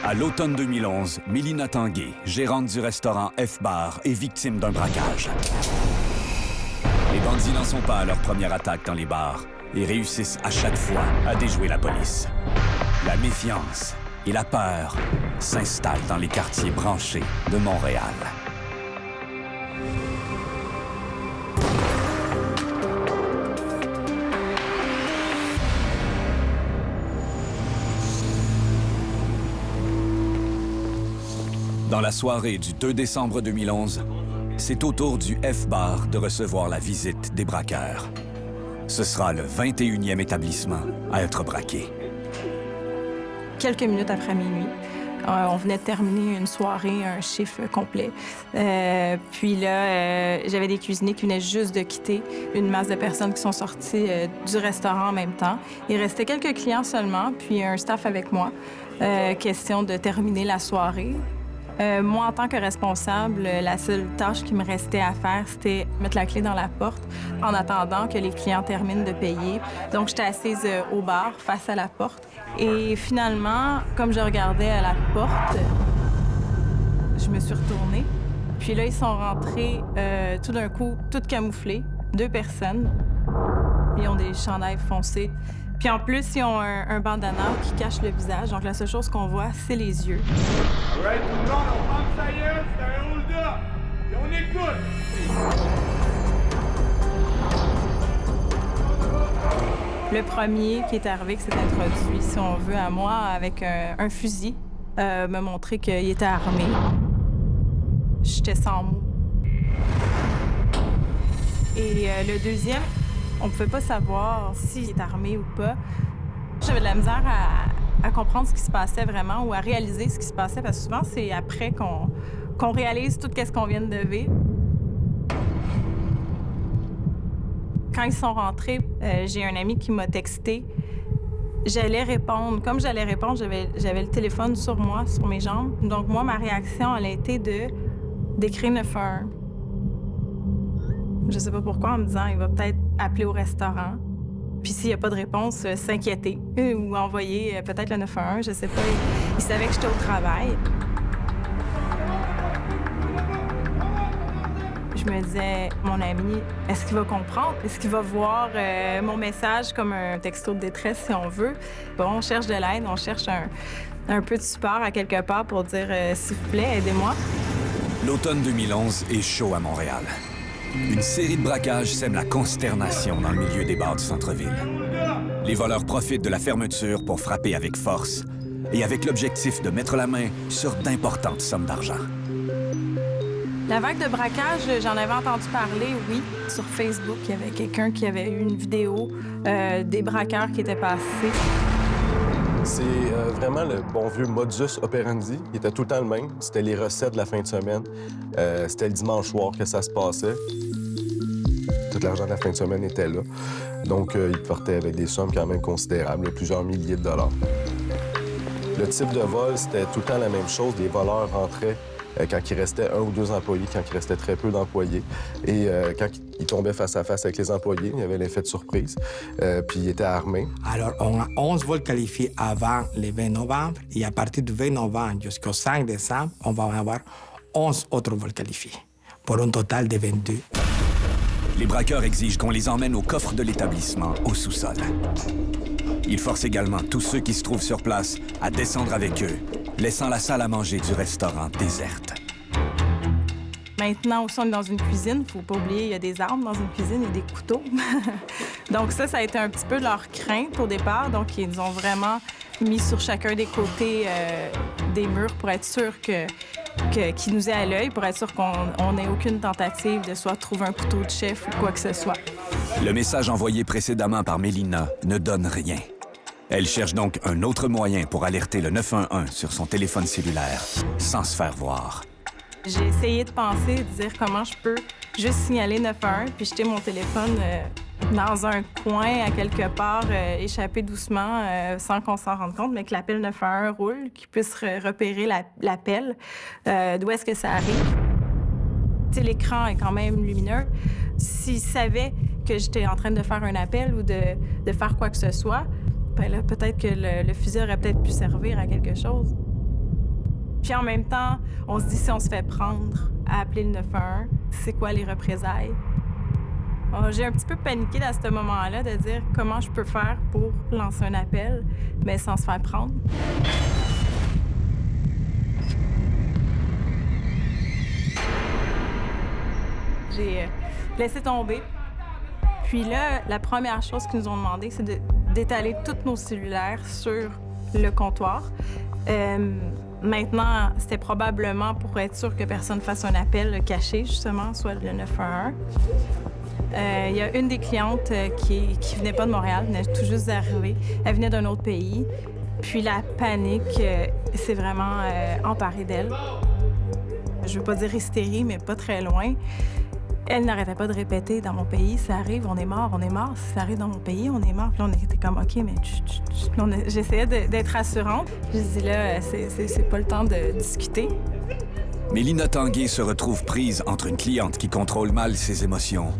À l'automne 2011, Mélina Tanguay, gérante du restaurant F-Bar, est victime d'un braquage. Les bandits n'en sont pas à leur première attaque dans les bars et réussissent à chaque fois à déjouer la police. La méfiance et la peur s'installent dans les quartiers branchés de Montréal. Dans la soirée du 2 décembre 2011, c'est au tour du F-Bar de recevoir la visite des braqueurs. Ce sera le 21e établissement à être braqué. Quelques minutes après minuit, on venait de terminer une soirée, un chiffre complet. Puis là, j'avais des cuisiniers qui venaient juste de quitter, une masse de personnes qui sont sorties du restaurant en même temps. Il restait quelques clients seulement, puis un staff avec moi. Question de terminer la soirée. Moi, en tant que responsable, la seule tâche qui me restait à faire, c'était mettre la clé dans la porte en attendant que les clients terminent de payer. Donc, j'étais assise au bar, face à la porte. Et finalement, comme je regardais à la porte, je me suis retournée. Puis là, ils sont rentrés tout d'un coup, toutes camouflées, 2 personnes. Ils ont des chandails foncés. Puis en plus, ils ont un bandana qui cache le visage. Donc la seule chose qu'on voit, c'est les yeux. All right, tout le monde, on ferme sa gueule, c'est un hold-up. Et on écoute. Le premier qui est arrivé, qui s'est introduit, si on veut, à moi, avec un fusil, m'a montré qu'il était armé. J'étais sans mots. Et le deuxième, on pouvait pas savoir s'il est armé ou pas. J'avais de la misère à comprendre ce qui se passait vraiment ou à réaliser ce qui se passait, parce que souvent, c'est après qu'on réalise tout ce qu'on vient de vivre. Quand ils sont rentrés, j'ai un ami qui m'a texté. J'allais répondre. Comme j'allais répondre, j'avais le téléphone sur moi, sur mes jambes. Donc moi, ma réaction, elle a été d'écrire 911. Je sais pas pourquoi, en me disant, il va peut-être appeler au restaurant. Puis s'il n'y a pas de réponse, s'inquiéter. Ou envoyer peut-être le 911, je sais pas. Il savait que j'étais au travail. Je me disais, mon ami, est-ce qu'il va comprendre? Est-ce qu'il va voir mon message comme un texto de détresse, si on veut? Bon, on cherche de l'aide, on cherche un peu de support à quelque part pour dire, s'il vous plaît, aidez-moi. L'automne 2011 est chaud à Montréal. Une série de braquages sème la consternation dans le milieu des bars du centre-ville. Les voleurs profitent de la fermeture pour frapper avec force et avec l'objectif de mettre la main sur d'importantes sommes d'argent. La vague de braquage, j'en avais entendu parler, oui. Sur Facebook, il y avait quelqu'un qui avait eu une vidéo des braqueurs qui étaient passés. C'est vraiment le bon vieux modus operandi. Il était tout le temps le même. C'était les recettes de la fin de semaine. C'était le dimanche soir que ça se passait. Tout l'argent de la fin de semaine était là. Donc, ils partaient avec des sommes quand même considérables, plusieurs milliers de dollars. Le type de vol, c'était tout le temps la même chose. Les voleurs rentraient quand il restait 1 ou 2 employés, quand il restait très peu d'employés. Et quand ils tombaient face à face avec les employés, il y avait l'effet de surprise. Puis ils étaient armés. Alors, on a 11 vols qualifiés avant le 20 novembre. Et à partir du 20 novembre jusqu'au 5 décembre, on va avoir 11 autres vols qualifiés, pour un total de 22. Les braqueurs exigent qu'on les emmène au coffre de l'établissement, au sous-sol. Ils forcent également tous ceux qui se trouvent sur place à descendre avec eux, laissant la salle à manger du restaurant déserte. Maintenant, aussi, on est dans une cuisine. Faut pas oublier, il y a des armes dans une cuisine et des couteaux. Donc ça a été un petit peu leur crainte au départ. Donc, ils nous ont vraiment mis sur chacun des côtés des murs pour être sûr qu'ils nous aient à l'œil, pour être sûr qu'on n'ait aucune tentative de soit trouver un couteau de chef ou quoi que ce soit. Le message envoyé précédemment par Mélina ne donne rien. Elle cherche donc un autre moyen pour alerter le 911 sur son téléphone cellulaire, sans se faire voir. J'ai essayé de penser, de dire comment je peux juste signaler 911 puis jeter mon téléphone dans un coin, à quelque part, échapper doucement sans qu'on s'en rende compte, mais que l'appel 911 roule, qu'il puisse repérer l'appel, d'où est-ce que ça arrive. T'sais, l'écran est quand même lumineux. S'il savait que j'étais en train de faire un appel ou de faire quoi que ce soit, ben là, peut-être que le fusil aurait peut-être pu servir à quelque chose. Puis en même temps, on se dit, si on se fait prendre à appeler le 911, c'est quoi les représailles? J'ai un petit peu paniqué à ce moment-là de dire comment je peux faire pour lancer un appel, mais sans se faire prendre. J'ai laissé tomber. Puis là, la première chose qu'ils nous ont demandé, c'est d'étaler tous nos cellulaires sur le comptoir. Maintenant, c'était probablement pour être sûr que personne fasse un appel caché, justement, soit le 911. Il y a une des clientes qui venait pas de Montréal, venait tout juste d'arriver. Elle venait d'un autre pays. Puis la panique s'est vraiment emparée d'elle. Je veux pas dire hystérie, mais pas très loin. Elle n'arrêtait pas de répéter, dans mon pays, ça arrive, on est mort, on est mort. Si ça arrive dans mon pays, on est mort. Puis là, on était comme, OK, mais j'essayais d'être rassurante. Je dis là, c'est pas le temps de discuter. Mélina Tanguay se retrouve prise entre une cliente qui contrôle mal ses émotions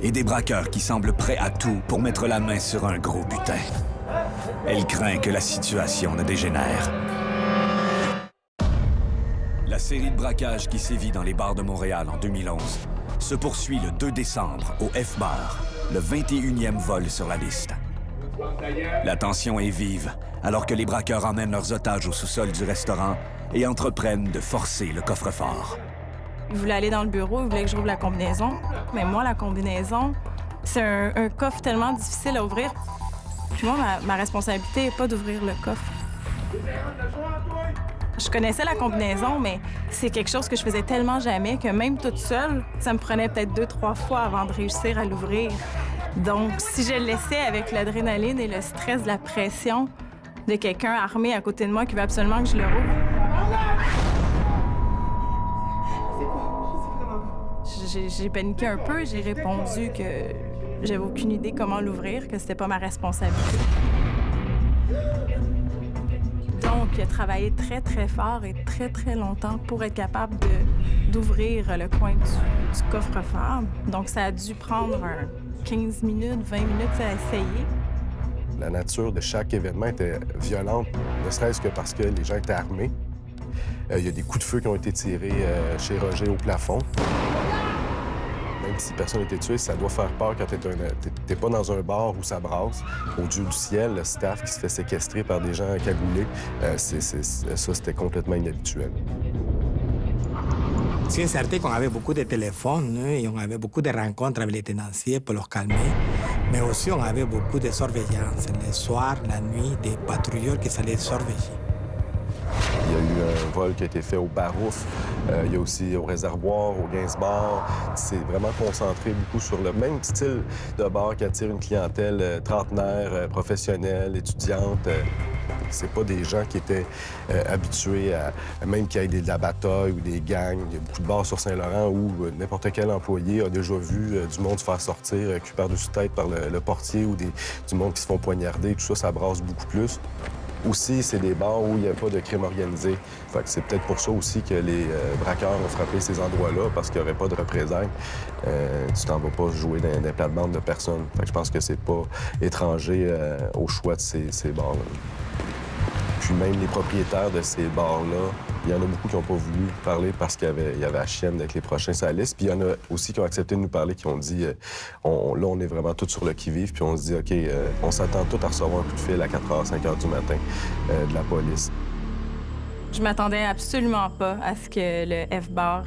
et des braqueurs qui semblent prêts à tout pour mettre la main sur un gros butin. Elle craint que la situation ne dégénère. La série de braquages qui sévit dans les bars de Montréal en 2011 se poursuit le 2 décembre au F-Bar, le 21e vol sur la liste. La tension est vive alors que les braqueurs emmènent leurs otages au sous-sol du restaurant et entreprennent de forcer le coffre-fort. Ils voulaient aller dans le bureau, ils voulaient que j'ouvre la combinaison. Mais moi, la combinaison, c'est un coffre tellement difficile à ouvrir. Puis moi, ma responsabilité n'est pas d'ouvrir le coffre. Je connaissais la combinaison, mais c'est quelque chose que je faisais tellement jamais que même toute seule, ça me prenait peut-être 2-3 fois avant de réussir à l'ouvrir. Donc, si je le laissais avec l'adrénaline et le stress de la pression de quelqu'un armé à côté de moi qui veut absolument que je le rouvre, j'ai paniqué un peu. J'ai répondu que j'avais aucune idée comment l'ouvrir, que c'était pas ma responsabilité. Donc, il a travaillé très, très fort et très, très longtemps pour être capable d'ouvrir le coin du coffre-fort. Donc, ça a dû prendre 15 minutes, 20 minutes à essayer. La nature de chaque événement était violente, ne serait-ce que parce que les gens étaient armés. Il y a des coups de feu qui ont été tirés chez Roger au plafond. Même si personne n'a été tué, ça doit faire peur quand t'es pas dans un bar où ça brasse. Au Dieu du ciel, le staff qui se fait séquestrer par des gens cagoulés, ça, c'était complètement inhabituel. C'est certain qu'on avait beaucoup de téléphones et on avait beaucoup de rencontres avec les tenanciers pour leur calmer. Mais aussi, on avait beaucoup de surveillance. Le soir, la nuit, des patrouilleurs qui allaient surveiller. Il y a eu un vol qui a été fait au Barouf. Il y a aussi au Réservoir, au Gainsbourg. C'est vraiment concentré beaucoup sur le même style de bar qui attire une clientèle trentenaire, professionnelle, étudiante. C'est pas des gens qui étaient habitués à même qu'il y ait de la bataille ou des gangs. Il y a beaucoup de bars sur Saint-Laurent où n'importe quel employé a déjà vu du monde se faire sortir cul par-dessus tête par le portier ou du monde qui se font poignarder. Tout ça, ça brasse beaucoup plus. Aussi, c'est des bars où il n'y a pas de crime organisé. Fait que c'est peut-être pour ça aussi que les braqueurs ont frappé ces endroits-là, parce qu'il n'y aurait pas de représailles. Tu t'en vas pas jouer dans des plates-bandes de personnes. Fait que je pense que c'est pas étranger au choix de ces bars-là. Puis même les propriétaires de ces bars-là, il y en a beaucoup qui n'ont pas voulu parler parce qu'il y avait la chienne avec les prochains sur la liste. Puis il y en a aussi qui ont accepté de nous parler, qui ont dit là, on est vraiment tous sur le qui-vive. Puis on se dit, OK, on s'attend tous à recevoir un coup de fil à 4 h, 5 h du matin de la police. Je m'attendais absolument pas à ce que le F-Bar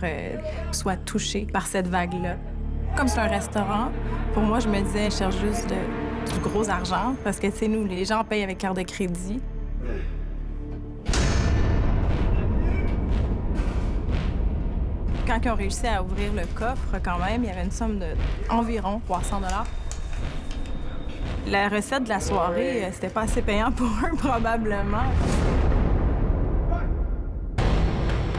soit touché par cette vague-là. Comme c'est un restaurant, pour moi, je me disais, je cherche juste du gros argent parce que, tu sais, nous, les gens payent avec carte de crédit. Quand ils ont réussi à ouvrir le coffre, quand même, il y avait une somme d'environ 300 $. La recette de la soirée, c'était pas assez payant pour eux, probablement.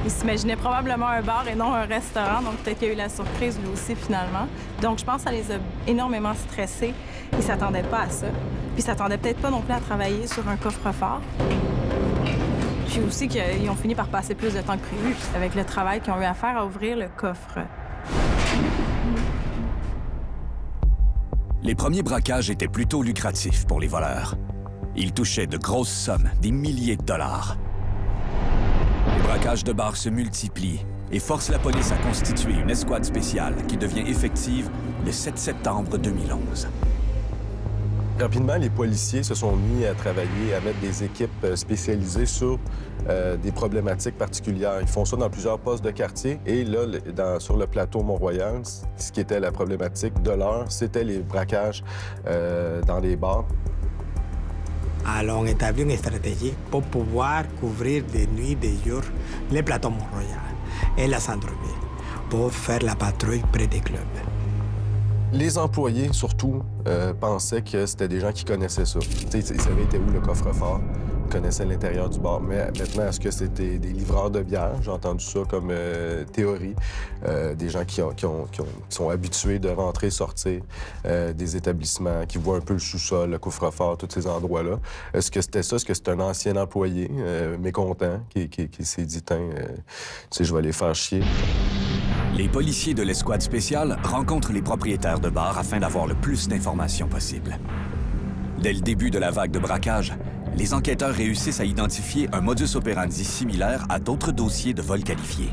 Ils s'imaginaient probablement un bar et non un restaurant, donc peut-être qu'il y a eu la surprise, lui aussi, finalement. Donc je pense que ça les a énormément stressés. Ils s'attendaient pas à ça. Puis ils s'attendaient peut-être pas non plus à travailler sur un coffre-fort. Puis aussi qu'ils ont fini par passer plus de temps que prévu avec le travail qu'ils ont eu à faire à ouvrir le coffre. Les premiers braquages étaient plutôt lucratifs pour les voleurs. Ils touchaient de grosses sommes, des milliers de dollars. Les braquages de bars se multiplient et forcent la police à constituer une escouade spéciale qui devient effective le 7 septembre 2011. Rapidement, les policiers se sont mis à travailler, à mettre des équipes spécialisées sur des problématiques particulières. Ils font ça dans plusieurs postes de quartier. Et là, sur le plateau Mont-Royal, ce qui était la problématique de l'heure, c'était les braquages dans les bars. Alors, on établit une stratégie pour pouvoir couvrir de nuit, de jour, les plateaux Mont-Royal et la centre-ville pour faire la patrouille près des clubs. Les employés, surtout, pensaient que c'était des gens qui connaissaient ça. Ils savaient était où le coffre-fort, ils connaissaient l'intérieur du bar. Mais maintenant, est-ce que c'était des livreurs de bière? J'ai entendu ça comme théorie. Des gens qui sont habitués de rentrer et sortir des établissements, qui voient un peu le sous-sol, le coffre-fort, tous ces endroits-là. Est-ce que c'était ça? Est-ce que c'est un ancien employé mécontent qui s'est dit, je vais les faire chier? Les policiers de l'escouade spéciale rencontrent les propriétaires de bars afin d'avoir le plus d'informations possible. Dès le début de la vague de braquage, les enquêteurs réussissent à identifier un modus operandi similaire à d'autres dossiers de vol qualifié.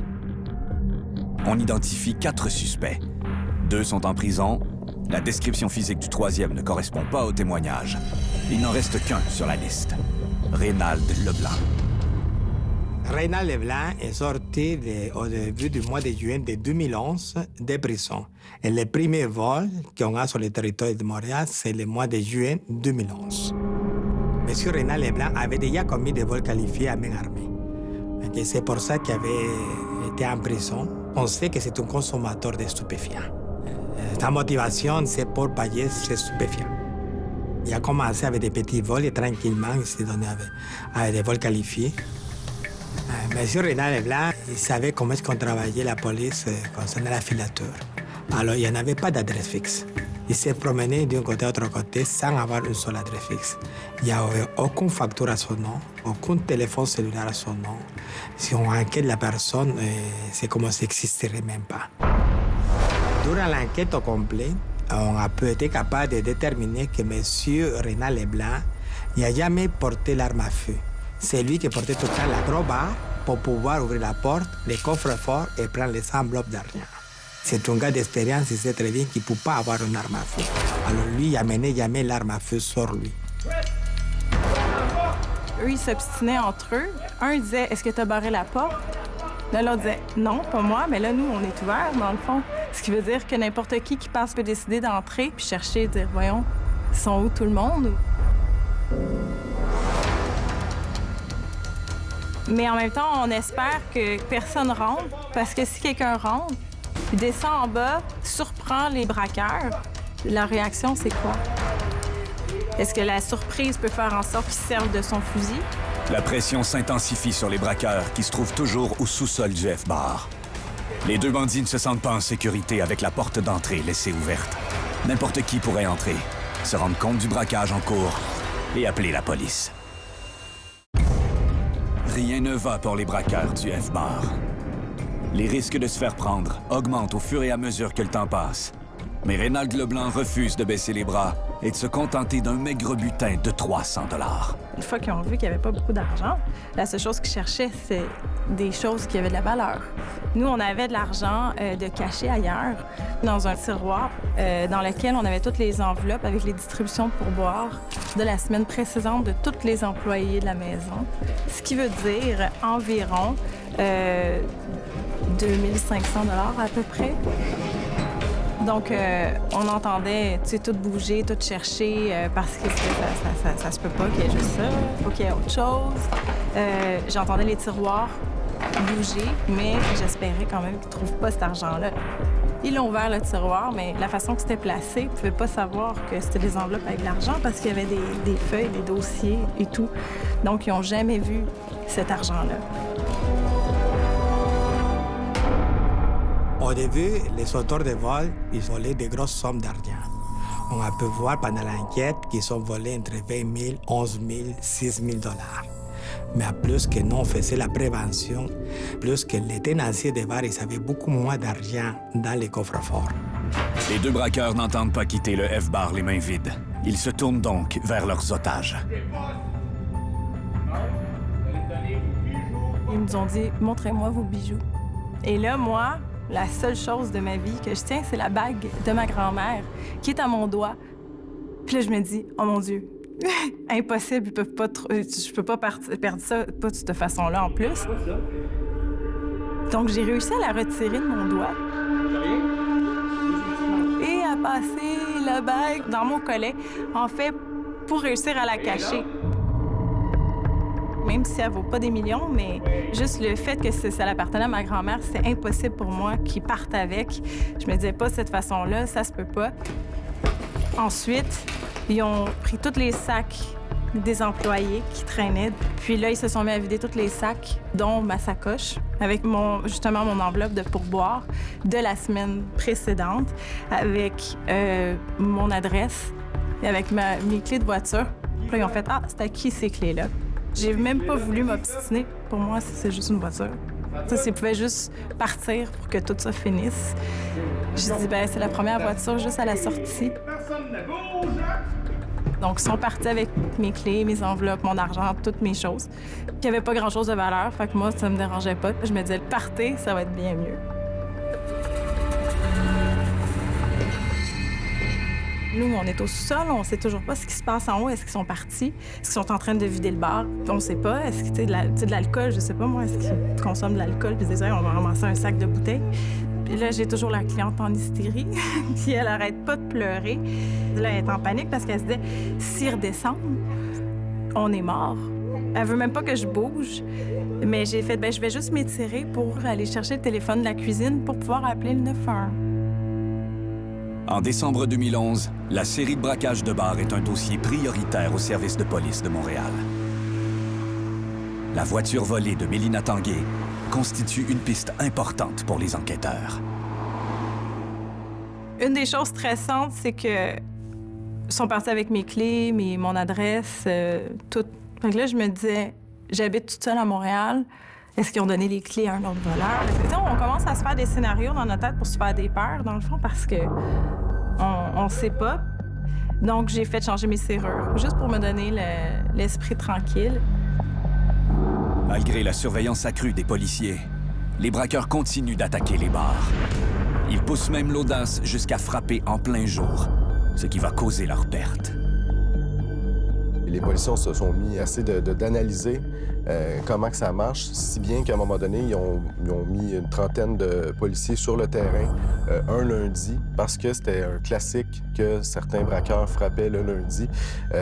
On identifie 4 suspects. 2 sont en prison. La description physique du 3e ne correspond pas au témoignage. Il n'en reste qu'un sur la liste. Reynald Leblanc. Reynald Leblanc est sorti au début du mois de juin de 2011 de prison. Et le premier vol qu'on a sur le territoire de Montréal, c'est le mois de juin 2011. Monsieur Reynald Leblanc avait déjà commis des vols qualifiés à main armée. Et c'est pour ça qu'il avait été en prison. On sait que c'est un consommateur de stupéfiants. Sa motivation, c'est pour payer ses stupéfiants. Il a commencé avec des petits vols et tranquillement, il s'est donné avec des vols qualifiés. Monsieur Reynald Leblanc, il savait comment est-ce qu'on travaillait la police concernant la filature. Alors, il n'y en avait pas d'adresse fixe. Il s'est promené d'un côté à l'autre côté sans avoir une seule adresse fixe. Il n'y avait aucune facture à son nom, aucun téléphone cellulaire à son nom. Si on enquête la personne, c'est comme si ça n'existerait même pas. Durant l'enquête au complet, on a été capable de déterminer que monsieur Reynald Leblanc n'a jamais porté l'arme à feu. C'est lui qui portait tout le temps la crowbar pour pouvoir ouvrir la porte, les coffres-forts et prendre les enveloppes d'argent. C'est un gars d'expérience, il sait très bien qu'il ne peut pas avoir une arme à feu. Alors lui, il n'amenait jamais l'arme à feu sur lui. Eux, ils s'obstinaient entre eux. Un disait « Est-ce que tu as barré la porte? » Là, l'autre disait « Non, pas moi, mais là, nous, on est ouverts, dans le fond. » Ce qui veut dire que n'importe qui passe peut décider d'entrer puis chercher et dire « Voyons, ils sont où tout le monde? » Mais en même temps, on espère que personne rentre, parce que si quelqu'un rentre, il descend en bas, surprend les braqueurs, la réaction, c'est quoi? Est-ce que la surprise peut faire en sorte qu'ils servent de son fusil? La pression s'intensifie sur les braqueurs qui se trouvent toujours au sous-sol du F-Bar. Les 2 bandits ne se sentent pas en sécurité avec la porte d'entrée laissée ouverte. N'importe qui pourrait entrer, se rendre compte du braquage en cours et appeler la police. Rien ne va pour les braqueurs du F-Bar. Les risques de se faire prendre augmentent au fur et à mesure que le temps passe. Mais Reynald Leblanc refuse de baisser les bras et de se contenter d'un maigre butin de 300 $. Une fois qu'ils ont vu qu'il n'y avait pas beaucoup d'argent, la seule chose qu'ils cherchaient, c'est des choses qui avaient de la valeur. Nous, on avait de l'argent de caché ailleurs, dans un tiroir dans lequel on avait toutes les enveloppes avec les distributions de pourboire de la semaine précédente de tous les employés de la maison. Ce qui veut dire environ 2500 $ à peu près. Donc, on entendait, tu sais, tout bouger, tout chercher, parce que ça se peut pas qu'il y ait juste ça. Il faut qu'il y ait autre chose. J'entendais les tiroirs bouger, mais j'espérais quand même qu'ils ne trouvent pas cet argent-là. Ils ont ouvert le tiroir, mais la façon que c'était placé, ils ne pouvaient pas savoir que c'était des enveloppes avec de l'argent parce qu'il y avait des feuilles, des dossiers et tout. Donc, ils n'ont jamais vu cet argent-là. Au début, les auteurs de vol, ils volaient des grosses sommes d'argent. On a pu voir pendant l'enquête qu'ils ont volé entre 20 000, 11 000, 6 000 $. Mais à plus que nous, on faisait la prévention, plus que les tenanciers de bar, ils avaient beaucoup moins d'argent dans les coffres-forts. Les 2 braqueurs n'entendent pas quitter le F-Bar les mains vides. Ils se tournent donc vers leurs otages. Ils nous ont dit « Montrez-moi vos bijoux ». Et là, moi, la seule chose de ma vie que je tiens, c'est la bague de ma grand-mère qui est à mon doigt. Puis là, je me dis « Oh mon Dieu, impossible, je peux pas perdre ça pas de cette façon-là en plus ». Donc, j'ai réussi à la retirer de mon doigt et à passer la bague dans mon collet, en fait, pour réussir à la cacher. Même si elle vaut pas des millions, mais juste le fait que ça appartenait à ma grand-mère, c'est impossible pour moi qu'ils partent avec. Je me disais pas de cette façon-là, ça se peut pas. Ensuite, ils ont pris tous les sacs des employés qui traînaient. Puis là, ils se sont mis à vider tous les sacs, dont ma sacoche, avec justement mon enveloppe de pourboire de la semaine précédente, avec mon adresse et avec mes clés de voiture. Puis là, ils ont fait « Ah, c'est à qui ces clés-là? » J'ai même pas voulu m'obstiner. Pour moi, c'est juste une voiture. Ça pouvait juste partir pour que tout ça finisse. J'ai dit, ben c'est la première voiture juste à la sortie. Personne ne bouge! Donc, ils sont partis avec mes clés, mes enveloppes, mon argent, toutes mes choses. Puis, il n'y avait pas grand-chose de valeur, fait que moi, ça me dérangeait pas. Je me disais, partez, ça va être bien mieux. Nous, on est au sous-sol, on sait toujours pas ce qui se passe en haut. Est-ce qu'ils sont partis? Est-ce qu'ils sont en train de vider le bar? On sait pas. Est-ce que de l'alcool? Je sais pas, moi. Est-ce qu'ils consomment de l'alcool? Puis ils disent, on va ramasser un sac de bouteilles. Puis là, j'ai toujours la cliente en hystérie. Puis elle arrête pas de pleurer. Là, elle est en panique parce qu'elle se dit, s'ils redescendent, on est mort. Elle veut même pas que je bouge. Mais j'ai fait, je vais juste m'étirer pour aller chercher le téléphone de la cuisine pour pouvoir appeler le 911. En décembre 2011, la série de braquages de bars est un dossier prioritaire au service de police de Montréal. La voiture volée de Mélina Tanguay constitue une piste importante pour les enquêteurs. Une des choses stressantes, c'est que ils sont partis avec mes clés, mon adresse, tout. Fait que là, je me disais, j'habite toute seule à Montréal. Est-ce qu'ils ont donné les clés à un autre voleur? On commence à se faire des scénarios dans notre tête pour se faire des peurs, dans le fond, parce que on sait pas. Donc, j'ai fait changer mes serrures, juste pour me donner l'esprit tranquille. Malgré la surveillance accrue des policiers, les braqueurs continuent d'attaquer les bars. Ils poussent même l'audace jusqu'à frapper en plein jour, ce qui va causer leur perte. Les policiers se sont mis assez d'analyser comment que ça marche, si bien qu'à un moment donné, ils ont mis une trentaine de policiers sur le terrain un lundi, parce que c'était un classique que certains braqueurs frappaient le lundi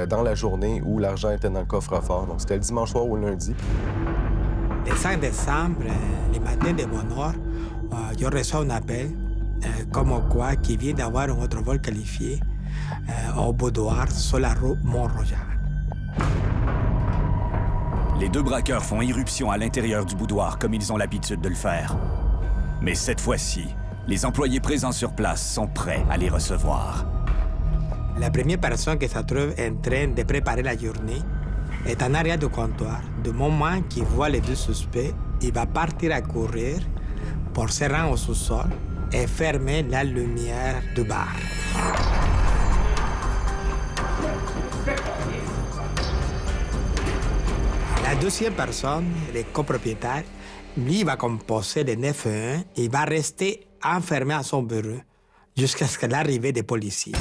dans la journée où l'argent était dans le coffre-fort. Donc, c'était le dimanche soir ou le lundi. Le 5 décembre, le matin de bonne heure, je reçois un appel comme quoi qu'il vient d'avoir un autre vol qualifié au boudoir sur la rue Mont-Royal. Les deux braqueurs font irruption à l'intérieur du boudoir comme ils ont l'habitude de le faire. Mais cette fois-ci, les employés présents sur place sont prêts à les recevoir. La première personne qui se trouve en train de préparer la journée est en arrière du comptoir. Du moment qu'il voit les deux suspects, il va partir à courir pour se rendre au sous-sol et fermer la lumière du bar. La deuxième personne, le copropriétaire, lui, va composer le 911 et va rester enfermé à son bureau jusqu'à ce que l'arrivée des policiers.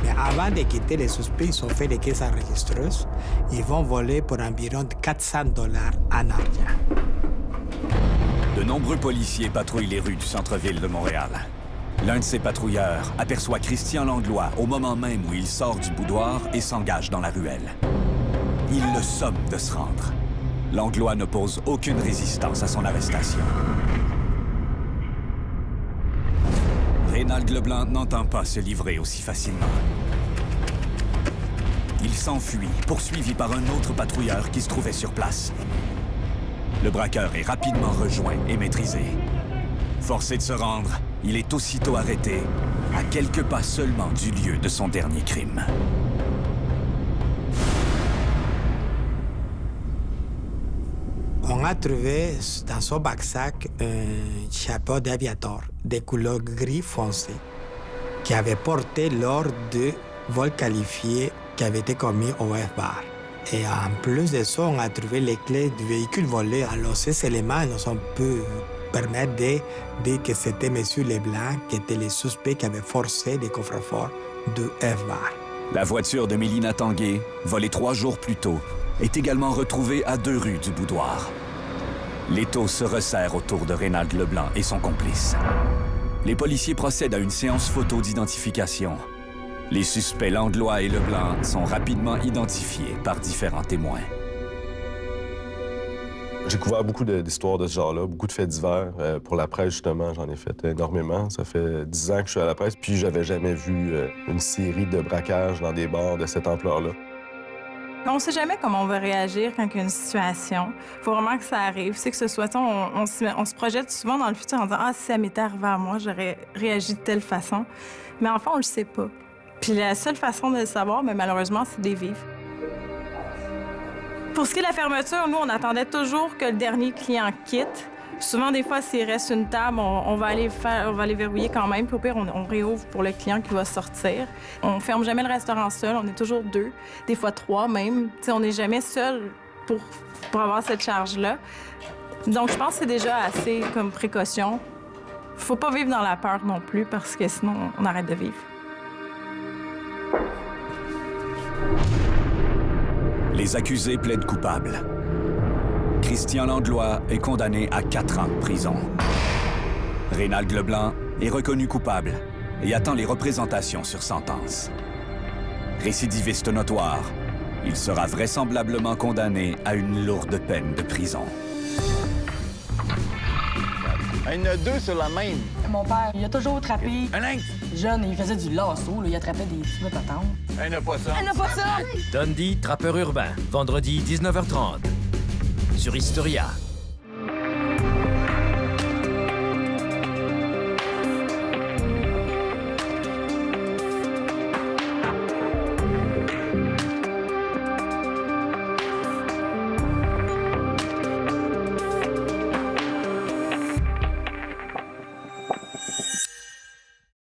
Mais avant de quitter, les suspects, ils ont fait des caisses enregistreuses. Ils vont voler pour environ $400 en argent. De nombreux policiers patrouillent les rues du centre-ville de Montréal. L'un de ces patrouilleurs aperçoit Christian Langlois au moment même où il sort du boudoir et s'engage dans la ruelle. Il le somme de se rendre. Langlois n'oppose aucune résistance à son arrestation. Reynald Leblanc n'entend pas se livrer aussi facilement. Il s'enfuit, poursuivi par un autre patrouilleur qui se trouvait sur place. Le braqueur est rapidement rejoint et maîtrisé. Forcé de se rendre, il est aussitôt arrêté, à quelques pas seulement du lieu de son dernier crime. On a trouvé dans son backsack un chapeau d'aviateur de couleur gris foncé qu'il avait porté lors du vol qualifié qui avait été commis au F-Bar. Et en plus de ça, on a trouvé les clés du véhicule volé. Alors ces éléments nous ont pu permettre de dire que c'était M. Leblanc qui était le suspect qui avait forcé les coffres-forts de F-Bar. La voiture de Mélina Tanguay, volée 3 jours plus tôt, est également retrouvée à 2 rues du boudoir. L'étau se resserre autour de Reynald Leblanc et son complice. Les policiers procèdent à une séance photo d'identification. Les suspects Langlois et Leblanc sont rapidement identifiés par différents témoins. J'ai couvert beaucoup d'histoires de ce genre-là, beaucoup de faits divers. Pour la presse, justement, j'en ai fait énormément. Ça fait 10 ans que je suis à la presse, puis j'avais jamais vu une série de braquages dans des bars de cette ampleur-là. On ne sait jamais comment on va réagir quand il y a une situation. Il faut vraiment que ça arrive. C'est que ce soit, on se projette souvent dans le futur en disant « Ah, si ça m'était arrivé à moi, j'aurais réagi de telle façon. » Mais enfin, on le sait pas. Puis la seule façon de le savoir, mais malheureusement, c'est de les vivre. Pour ce qui est de la fermeture, nous, on attendait toujours que le dernier client quitte. Souvent, des fois, s'il reste une table, on va aller verrouiller quand même. Puis au pire, on réouvre pour le client qui va sortir. On ferme jamais le restaurant seul. On est toujours 2, des fois 3 même. T'sais, on n'est jamais seul pour avoir cette charge-là. Donc, je pense que c'est déjà assez comme précaution. Faut pas vivre dans la peur non plus parce que sinon, on arrête de vivre. Les accusés plaident coupables. Christian Langlois est condamné à 4 ans de prison. Reynald Leblanc est reconnu coupable et attend les représentations sur sentence. Récidiviste notoire, il sera vraisemblablement condamné à une lourde peine de prison. Il y en a 2 sur la même. Mon père, il a toujours attrapé. Un lynx. Jeune, il faisait du lasso, là, il attrapait des petits de patentes. Il n'y a pas ça. Elle n'a pas ça! Dundee, trappeur urbain, vendredi 19h30. Sur Historia.